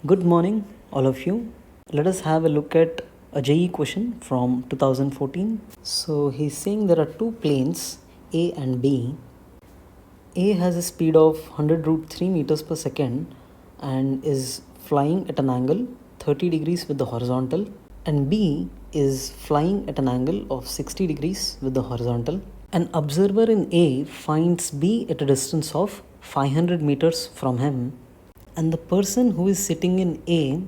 Good morning, all of you. Let us have a look at a JEE question from 2014. So he's saying there are two planes, A and B. A has a speed of 100 root 3 meters per second and is flying at an angle 30 degrees with the horizontal, and B is flying at an angle of 60 degrees with the horizontal. An observer in A finds B at a distance of 500 meters from him, and the person who is sitting in A,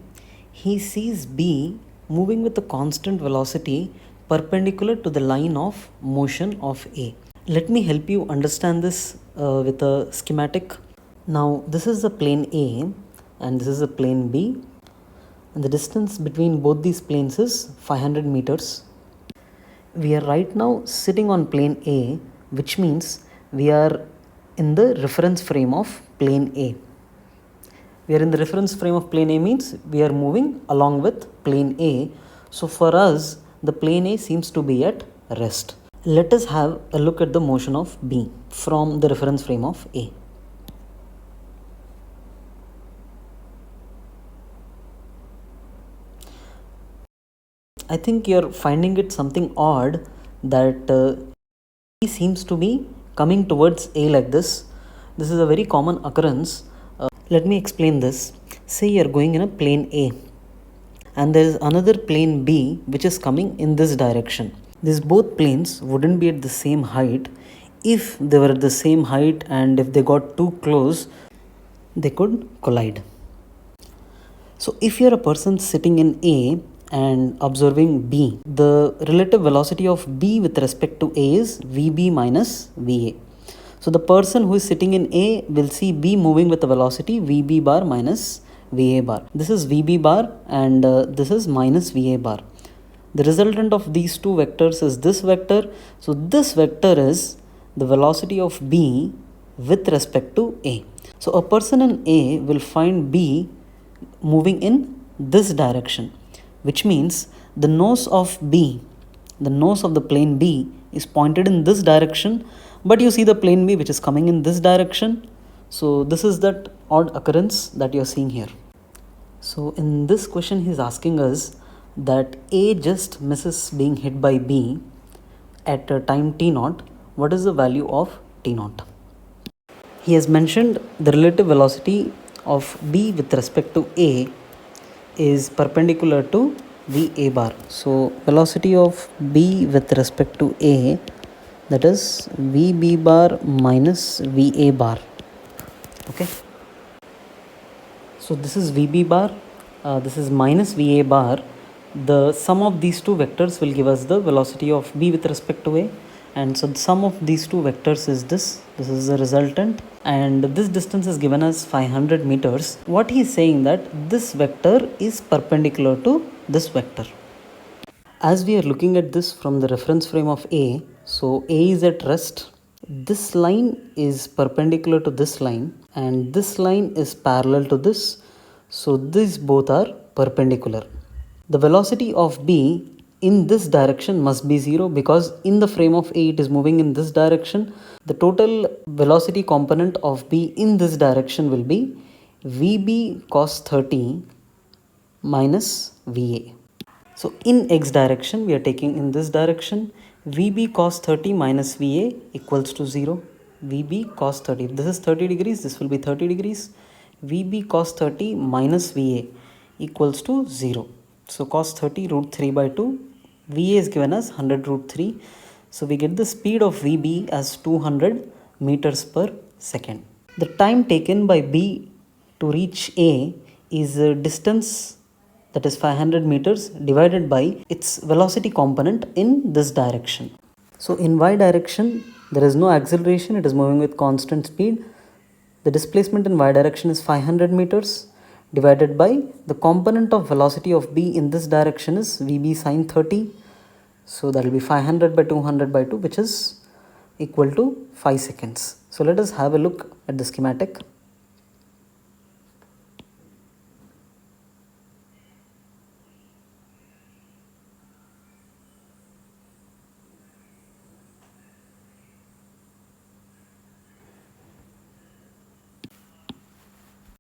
he sees B moving with a constant velocity perpendicular to the line of motion of A. Let me help you understand this with a schematic. Now this is the plane A and this is the plane B, and the distance between both these planes is 500 meters. We are right now sitting on plane A, which means we are in the reference frame of plane A. We are in the reference frame of plane A means we are moving along with plane A. So for us, the plane A seems to be at rest. Let us have a look at the motion of B from the reference frame of A. I think you're finding it something odd that B seems to be coming towards A like this. This is a very common occurrence. Let me explain this. Say you're going in a plane A and there is another plane B which is coming in this direction. These both planes wouldn't be at the same height. If they were at the same height and if they got too close, they could collide. So if you're a person sitting in A and observing B, the relative velocity of B with respect to A is VB minus VA. So the person who is sitting in A will see B moving with the velocity VB bar minus VA bar. This is VB bar and this is minus VA bar. The resultant of these two vectors is this vector. So this vector is the velocity of B with respect to A. So a person in A will find B moving in this direction, which means the nose of B, the nose of the plane B is pointed in this direction, but you see the plane B which is coming in this direction. So this is that odd occurrence that you're seeing here. So in this question he's asking us that A just misses being hit by B at a time t0. What is the value of t0? He has mentioned the relative velocity of B with respect to A is perpendicular to VA bar. So velocity of B with respect to A, that is VB bar minus VA bar. Okay. So this is VB bar, this is minus VA bar. The sum of these two vectors will give us the velocity of B with respect to A. And so the sum of these two vectors is this is the resultant, and this distance is given as 500 meters. What he is saying that this vector is perpendicular to this vector. As we are looking at this from the reference frame of A, so A is at rest. This line is perpendicular to this line and this line is parallel to this. So these both are perpendicular. The velocity of B in this direction must be 0 because in the frame of A it is moving in this direction. The total velocity component of B in this direction will be VB cos 30 minus VA. So in x direction we are taking in this direction, VB cos 30 minus VA equals to 0. VB cos 30, if this is 30 degrees, this will be 30 degrees. VB cos 30 minus VA equals to 0. So cos 30 root 3 by 2. VA is given as 100 root 3. So we get the speed of VB as 200 meters per second. The time taken by B to reach A is a distance, that is 500 meters, divided by its velocity component in this direction. So in y direction there is no acceleration, it is moving with constant speed. The displacement in y direction is 500 meters divided by the component of velocity of B in this direction is VB sin 30. So that will be 500 by 200 by 2, which is equal to 5 seconds. So let us have a look at the schematic.